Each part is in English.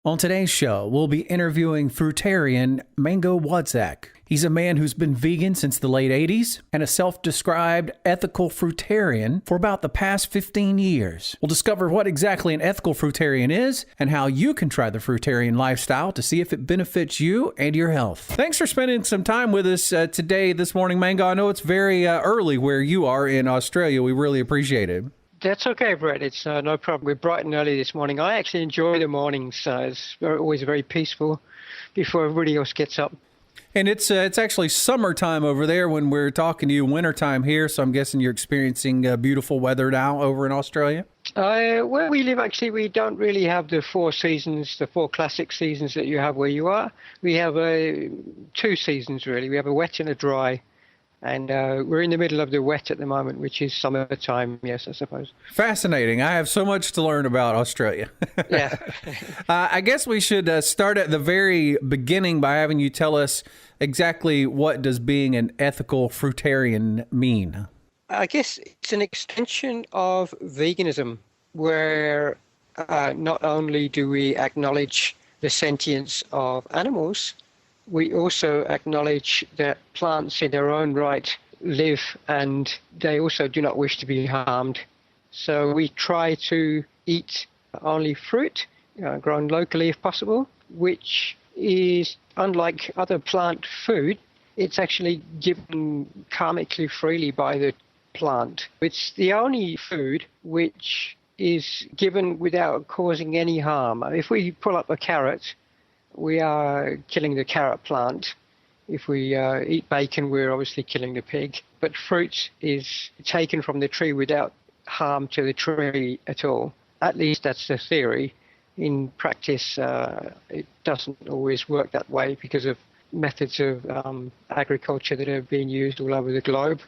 On today's show, we'll be interviewing Fruitarian Mango. He's a man who's been vegan since the late 80s and a self-described ethical fruitarian for about the past 15 years. We'll discover what exactly an ethical fruitarian is and how you can try the fruitarian lifestyle to see if it benefits you and your health. Thanks for spending some time with us this morning, Mango. I know it's very early where you are in Australia. We really appreciate it. That's okay, Brett. It's no problem. We're bright and early this morning. I actually enjoy the mornings. It's always very peaceful before everybody else gets up. And it's actually summertime over there when we're talking to you, wintertime here. So I'm guessing you're experiencing beautiful weather now over in Australia? Where we live, actually, we don't really have the four seasons, the four classic seasons that you have where you are. We have two seasons, really. We have a wet and a dry. And we're in the middle of the wet at the moment, which is summertime, yes, I suppose. Fascinating. I have so much to learn about Australia. Yeah. I guess we should start at the very beginning by having you tell us exactly what does being an ethical fruitarian mean? I guess it's an extension of veganism, where not only do we acknowledge the sentience of animals, we also acknowledge that plants in their own right live and they also do not wish to be harmed. So we try to eat only fruit, grown locally if possible, which is, unlike other plant food, it's actually given karmically freely by the plant. It's the only food which is given without causing any harm. If we pull up a carrot, we are killing the carrot plant. If we eat bacon, we're obviously killing the pig. But fruit is taken from the tree without harm to the tree at all. At least that's the theory. In practice, it doesn't always work that way because of methods of agriculture that have been used all over the globe,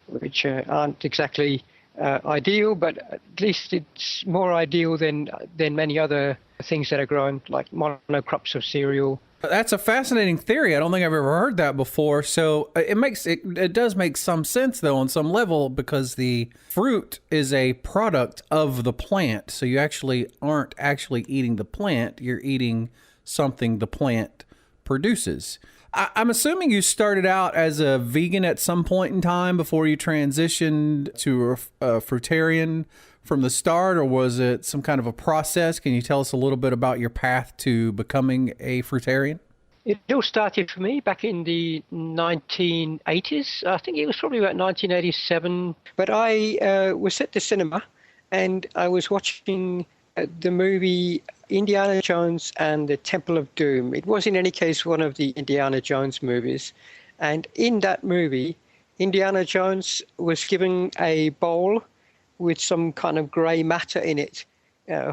which aren't exactly ideal, but at least it's more ideal than many other things that are grown, like monocrops of cereal. That's a fascinating theory. I don't think I've ever heard that before. So it does make some sense, though, on some level, because the fruit is a product of the plant. So you actually aren't actually eating the plant. You're eating something the plant produces. I'm assuming you started out as a vegan at some point in time before you transitioned to a fruitarian from the start, or was it some kind of a process? Can you tell us a little bit about your path to becoming a fruitarian? It all started for me back in the 1980s. I think it was probably about 1987. But I was at the cinema and I was watching the movie Indiana Jones and the Temple of Doom. It was in any case one of the Indiana Jones movies. And in that movie, Indiana Jones was given a bowl with some kind of grey matter in it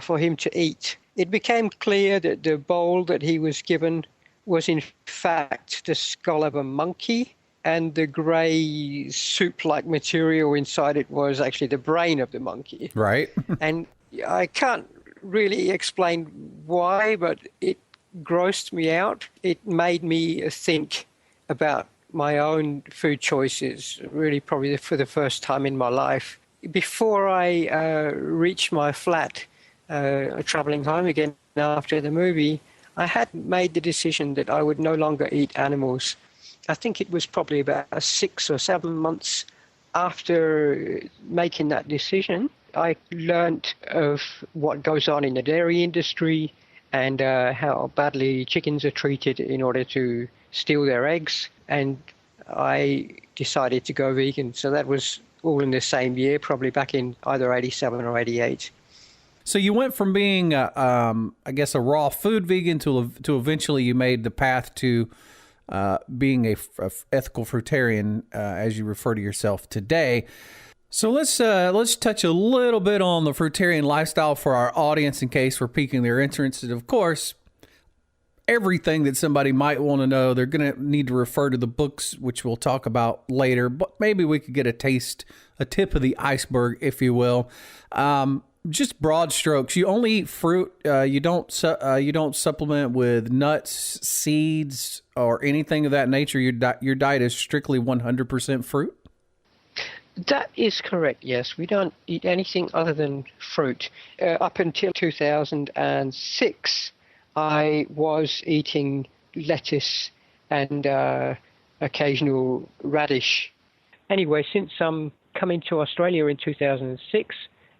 for him to eat. It became clear that the bowl that he was given was in fact the skull of a monkey, and the grey soup-like material inside it was actually the brain of the monkey. Right. And I can't really explain why, but it grossed me out. It made me think about my own food choices, really probably for the first time in my life. Before I reached my flat, traveling home again after the movie, I had made the decision that I would no longer eat animals. I think it was probably about 6 or 7 months after making that decision, I learned of what goes on in the dairy industry and how badly chickens are treated in order to steal their eggs. And I decided to go vegan. So that was all in the same year, probably back in either 87 or 88. So you went from being, I guess, a raw food vegan to eventually you made the path to being a ethical fruitarian, as you refer to yourself today. So let's touch a little bit on the fruitarian lifestyle for our audience in case we're piquing their interest. And of course, everything that somebody might want to know, they're going to need to refer to the books, which we'll talk about later. But maybe we could get a tip of the iceberg, if you will. Just broad strokes. You only eat fruit. You don't supplement with nuts, seeds, or anything of that nature. Your diet is strictly 100% fruit. That is correct, yes. We don't eat anything other than fruit. Up until 2006, I was eating lettuce and occasional radish. Anyway, since coming to Australia in 2006,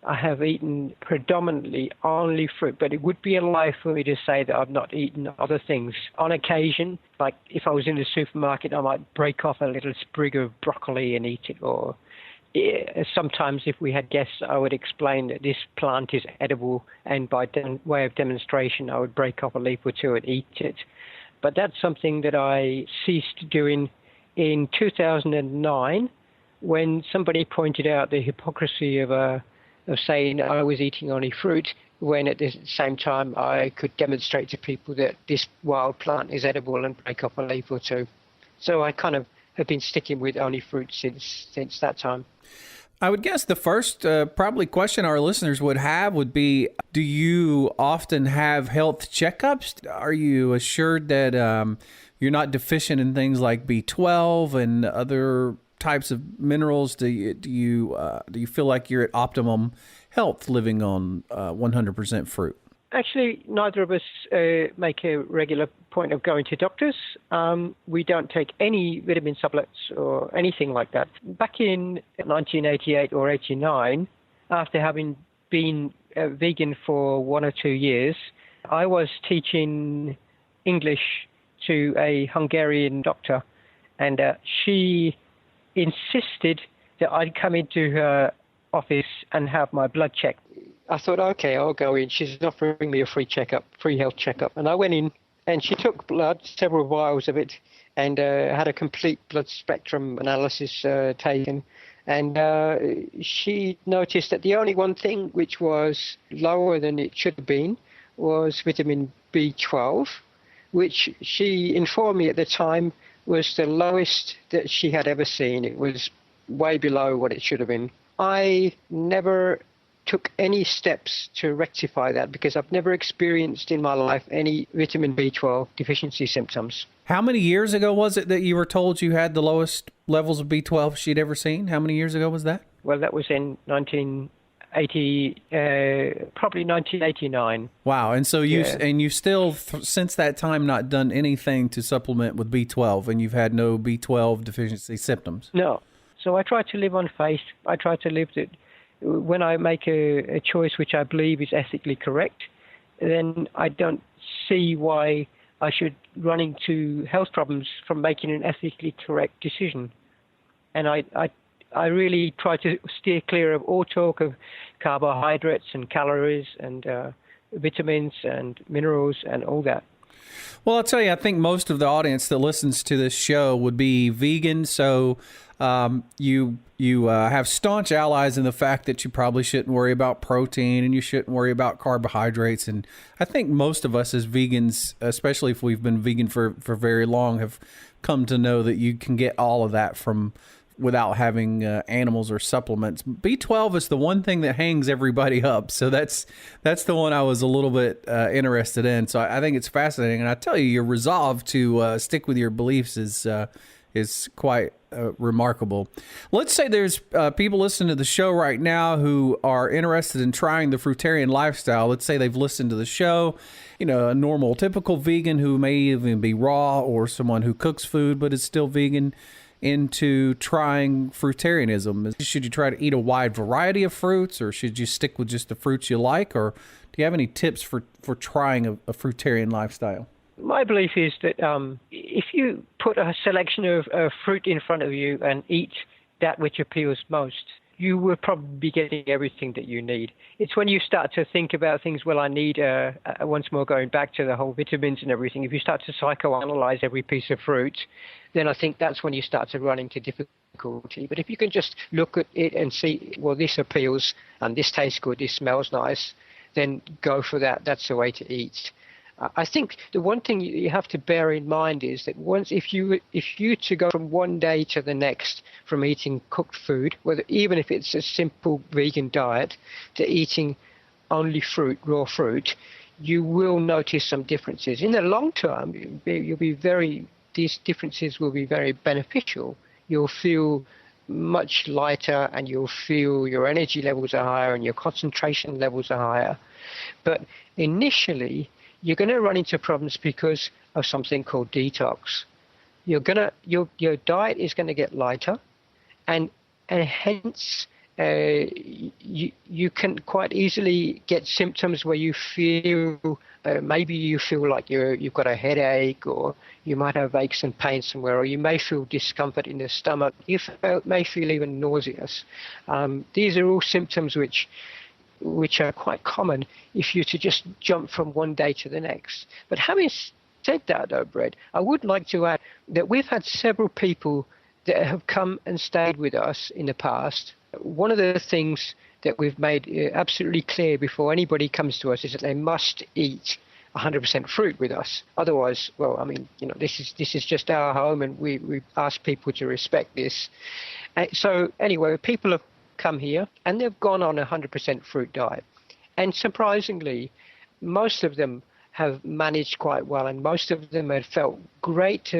I have eaten predominantly only fruit, but it would be a lie for me to say that I've not eaten other things. On occasion, like if I was in the supermarket, I might break off a little sprig of broccoli and eat it, or sometimes if we had guests, I would explain that this plant is edible, and by way of demonstration, I would break off a leaf or two and eat it. But that's something that I ceased doing in 2009 when somebody pointed out the hypocrisy of saying I was eating only fruit, when at the same time I could demonstrate to people that this wild plant is edible and break off a leaf or two. So I kind of have been sticking with only fruit since that time. I would guess the first probably question our listeners would have would be, do you often have health checkups? Are you assured that you're not deficient in things like B12 and other types of minerals? Do you feel like you're at optimum health living on 100% fruit? Actually, neither of us make a regular point of going to doctors. We don't take any vitamin supplements or anything like that. Back in 1988 or 89, after having been vegan for 1 or 2 years, I was teaching English to a Hungarian doctor, and she insisted that I'd come into her office and have my blood checked. I thought, okay, I'll go in. She's offering me a free health checkup. And I went in, and she took blood, several vials of it, and had a complete blood spectrum analysis taken. And she noticed that the only one thing which was lower than it should have been was vitamin B12, which she informed me at the time was the lowest that she had ever seen. It was way below what it should have been. I never took any steps to rectify that because I've never experienced in my life any vitamin B12 deficiency symptoms. How many years ago was it that you were told you had the lowest levels of B12 she'd ever seen? How many years ago was that? Well, that was in 1980, probably 1989. Wow. And so you still, since that time, not done anything to supplement with B12, and you've had no B12 deficiency symptoms? No. So I try to live on faith. I try to live that when I make a choice which I believe is ethically correct, then I don't see why I should run into health problems from making an ethically correct decision. And I really try to steer clear of all talk of carbohydrates and calories and vitamins and minerals and all that. Well, I'll tell you, I think most of the audience that listens to this show would be vegan, so you have staunch allies in the fact that you probably shouldn't worry about protein and you shouldn't worry about carbohydrates. And I think most of us as vegans, especially if we've been vegan for very long, have come to know that you can get all of that without having animals or supplements. B12 is the one thing that hangs everybody up. So that's the one I was a little bit interested in. So I think it's fascinating. And I tell you, your resolve to stick with your beliefs is quite remarkable. Let's say there's people listening to the show right now who are interested in trying the fruitarian lifestyle. Let's say they've listened to the show, a normal, typical vegan who may even be raw, or someone who cooks food but is still vegan, into trying fruitarianism. Should you try to eat a wide variety of fruits, or should you stick with just the fruits you like? Or do you have any tips for trying a fruitarian lifestyle? My belief is that if you put a selection of fruit in front of you and eat that which appeals most, you will probably be getting everything that you need. It's when you start to think about things, well, I need, once more going back to the whole vitamins and everything, if you start to psychoanalyze every piece of fruit, then I think that's when you start to run into difficulty. But if you can just look at it and see, well, this appeals and this tastes good, this smells nice, then go for that. That's the way to eat. I think the one thing you have to bear in mind is that if you to go from one day to the next from eating cooked food, even if it's a simple vegan diet, to eating only fruit, raw fruit, you will notice some differences. In the long term, these differences will be very beneficial. You'll feel much lighter, and you'll feel your energy levels are higher and your concentration levels are higher. But initially, you're going to run into problems because of something called detox. Your diet is going to get lighter, and hence you can quite easily get symptoms where you feel maybe you feel like you've got a headache, or you might have aches and pains somewhere, or you may feel discomfort in the stomach. You may feel even nauseous. These are all symptoms which are quite common if you're to just jump from one day to the next. But having said that, though, Brett, I would like to add that we've had several people that have come and stayed with us in the past. One of the things that we've made absolutely clear before anybody comes to us is that they must eat 100% fruit with us. Otherwise, well, I mean, this is just our home, and we ask people to respect this. So anyway, people have come here and they've gone on a 100% fruit diet. And surprisingly, most of them have managed quite well, and most of them have felt great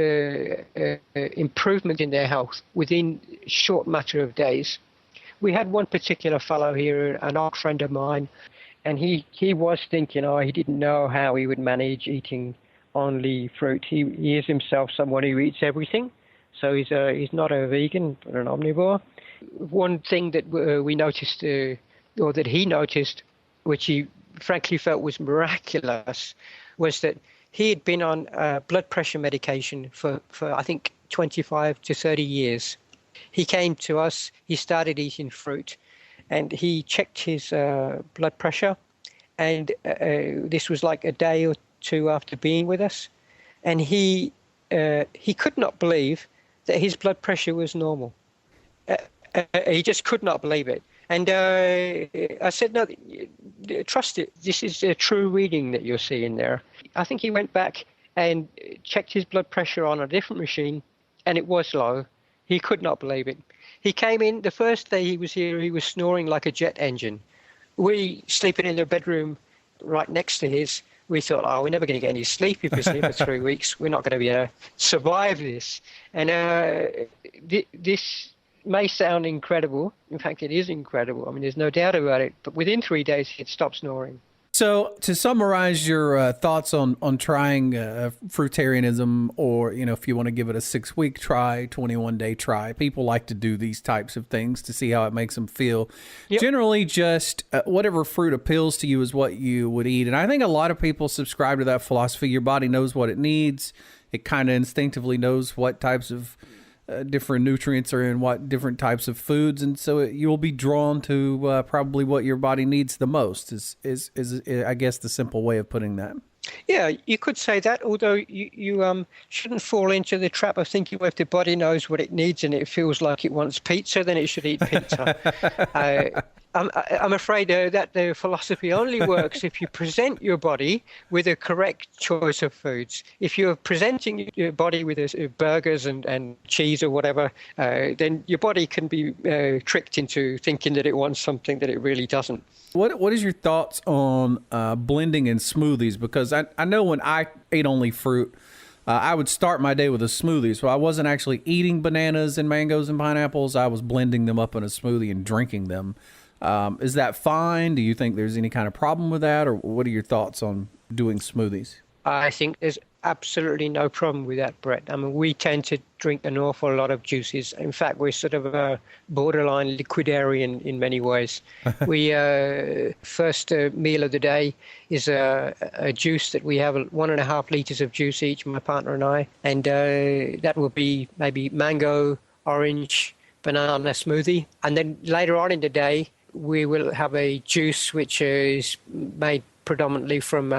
improvement in their health within a short matter of days. We had one particular fellow here, an old friend of mine, and he was thinking, he didn't know how he would manage eating only fruit. He is himself someone who eats everything, so he's not a vegan but an omnivore. One thing that we noticed, or that he noticed, which he frankly felt was miraculous, was that he had been on blood pressure medication for I think 25 to 30 years. He came to us, he started eating fruit, and he checked his blood pressure, and this was like a day or two after being with us, and he could not believe that his blood pressure was normal. He just could not believe it. And I said, no, trust it. This is a true reading that you're seeing there. I think he went back and checked his blood pressure on a different machine, and it was low. He could not believe it. He came in, the first day he was here, he was snoring like a jet engine. We, sleeping in the bedroom right next to his, we thought, we're never going to get any sleep if we're here for 3 weeks. We're not going to be able to survive this. And this may sound incredible. In fact, it is incredible. I mean, there's no doubt about it. But within 3 days, he'd stopped snoring. So to summarize your thoughts on trying fruitarianism, or, if you want to give it a 6-week try, 21-day try, people like to do these types of things to see how it makes them feel. Yep. Generally, just whatever fruit appeals to you is what you would eat. And I think a lot of people subscribe to that philosophy. Your body knows what it needs. It kind of instinctively knows what types of different nutrients are in what different types of foods, and so you'll be drawn to probably what your body needs the most. Is I guess the simple way of putting that. Yeah, you could say that. Although you shouldn't fall into the trap of thinking, well, if the body knows what it needs and it feels like it wants pizza, then it should eat pizza. I'm afraid that the philosophy only works if you present your body with a correct choice of foods. If you're presenting your body with burgers and cheese or whatever, then your body can be tricked into thinking that it wants something that it really doesn't. What is your thoughts on blending in smoothies? Because I know when I ate only fruit, I would start my day with a smoothie. So I wasn't actually eating bananas and mangoes and pineapples. I was blending them up in a smoothie and drinking them. Is that fine? Do you think there's any kind of problem with that? Or what are your thoughts on doing smoothies? I think there's absolutely no problem with that, Brett. I mean, we tend to drink an awful lot of juices. In fact, we're sort of a borderline liquidarian in many ways. We first meal of the day is a juice that we have 1.5 liters of juice each, my partner and I. And that will be maybe mango, orange, banana smoothie. And then later on in the day, we will have a juice which is made predominantly from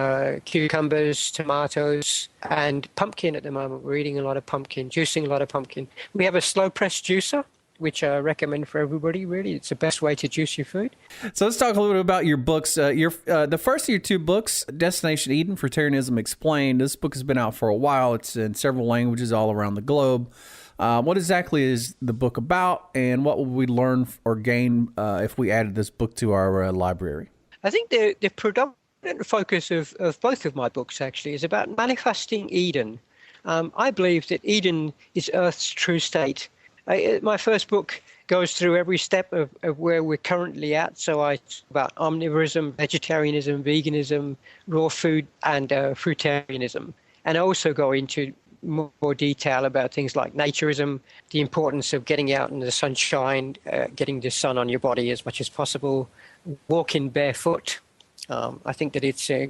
cucumbers, tomatoes, and pumpkin at the moment. We're eating a lot of pumpkin, juicing a lot of pumpkin. We have a slow-press juicer, which I recommend for everybody, really. It's the best way to juice your food. So let's talk a little bit about your books. The first of your 2 books, Destination Eden, Fruitarianism Explained. This book has been out for a while. It's in several languages all around the globe. What exactly is the book about, and what will we learn or gain if we added this book to our library? I think the predominant focus of both of my books, actually, is about manifesting Eden. I believe that Eden is Earth's true state, My first book goes through every step of where we're currently at. So I talk about omnivorism, vegetarianism, veganism, raw food, and fruitarianism. And I also go into more detail about things like naturism, the importance of getting out in the sunshine, getting the sun on your body as much as possible, walking barefoot. I think that it's a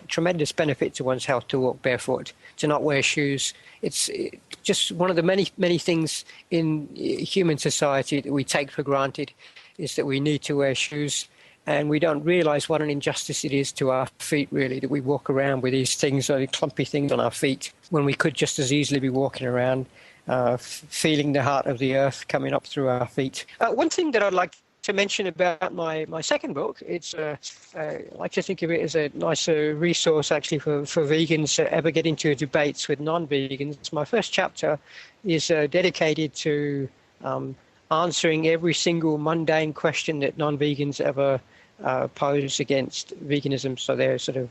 tremendous benefit to one's health to walk barefoot, to not wear shoes. It's just one of the many things in human society that we take for granted is that we need to wear shoes. And we don't realize what an injustice it is to our feet, really, that we walk around with these things, clumpy things on our feet, when we could just as easily be walking around feeling the heart of the earth coming up through our feet. One thing that I'd like to mention about my second book, it's I like to think of it as a nice resource actually for vegans to ever get into debates with non-vegans. My first chapter is dedicated to answering every single mundane question that non-vegans ever pose against veganism. So they're sort of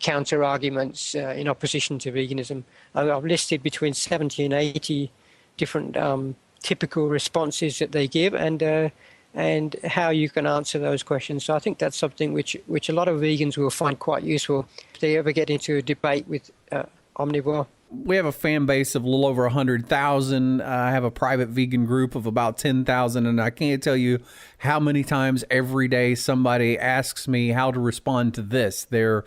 counter arguments in opposition to veganism. I've listed between 70 and 80 different typical responses that they give, and how you can answer those questions. So I think that's something which a lot of vegans will find quite useful if they ever get into a debate with omnivore. We have a fan base of a little over 100,000. I have a private vegan group of about 10,000, and I can't tell you how many times every day somebody asks me how to respond to this. Their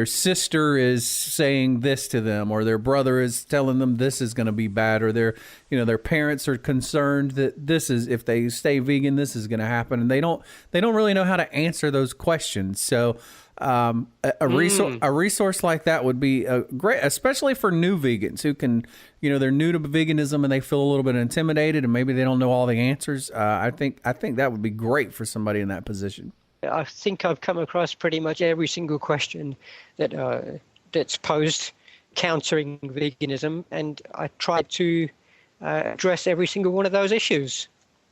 sister is saying this to them, or their brother is telling them this is going to be bad, or their parents are concerned that this is, if they stay vegan, this is going to happen, and they don't really know how to answer those questions. So a resource like that would be great, especially for new vegans who can, they're new to veganism and they feel a little bit intimidated and maybe they don't know all the answers. I think that would be great for somebody in that position. I think I've come across pretty much every single question that's posed countering veganism, and I try to address every single one of those issues.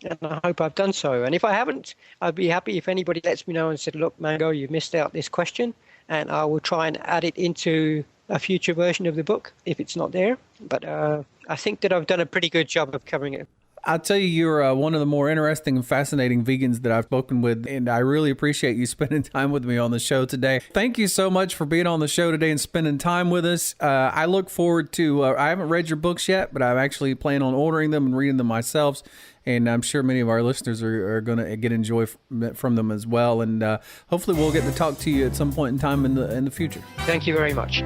And I hope I've done so. And if I haven't, I'd be happy if anybody lets me know and said, look, Mango, you've missed out this question, and I will try and add it into a future version of the book if it's not there. But I think that I've done a pretty good job of covering it. I'll tell you, you're one of the more interesting and fascinating vegans that I've spoken with, and I really appreciate you spending time with me on the show today. Thank you so much for being on the show today and spending time with us. I look forward to, I haven't read your books yet, but I'm actually planning on ordering them and reading them myself, and I'm sure many of our listeners are going to get enjoy from them as well, and hopefully we'll get to talk to you at some point in time in the future. Thank you very much.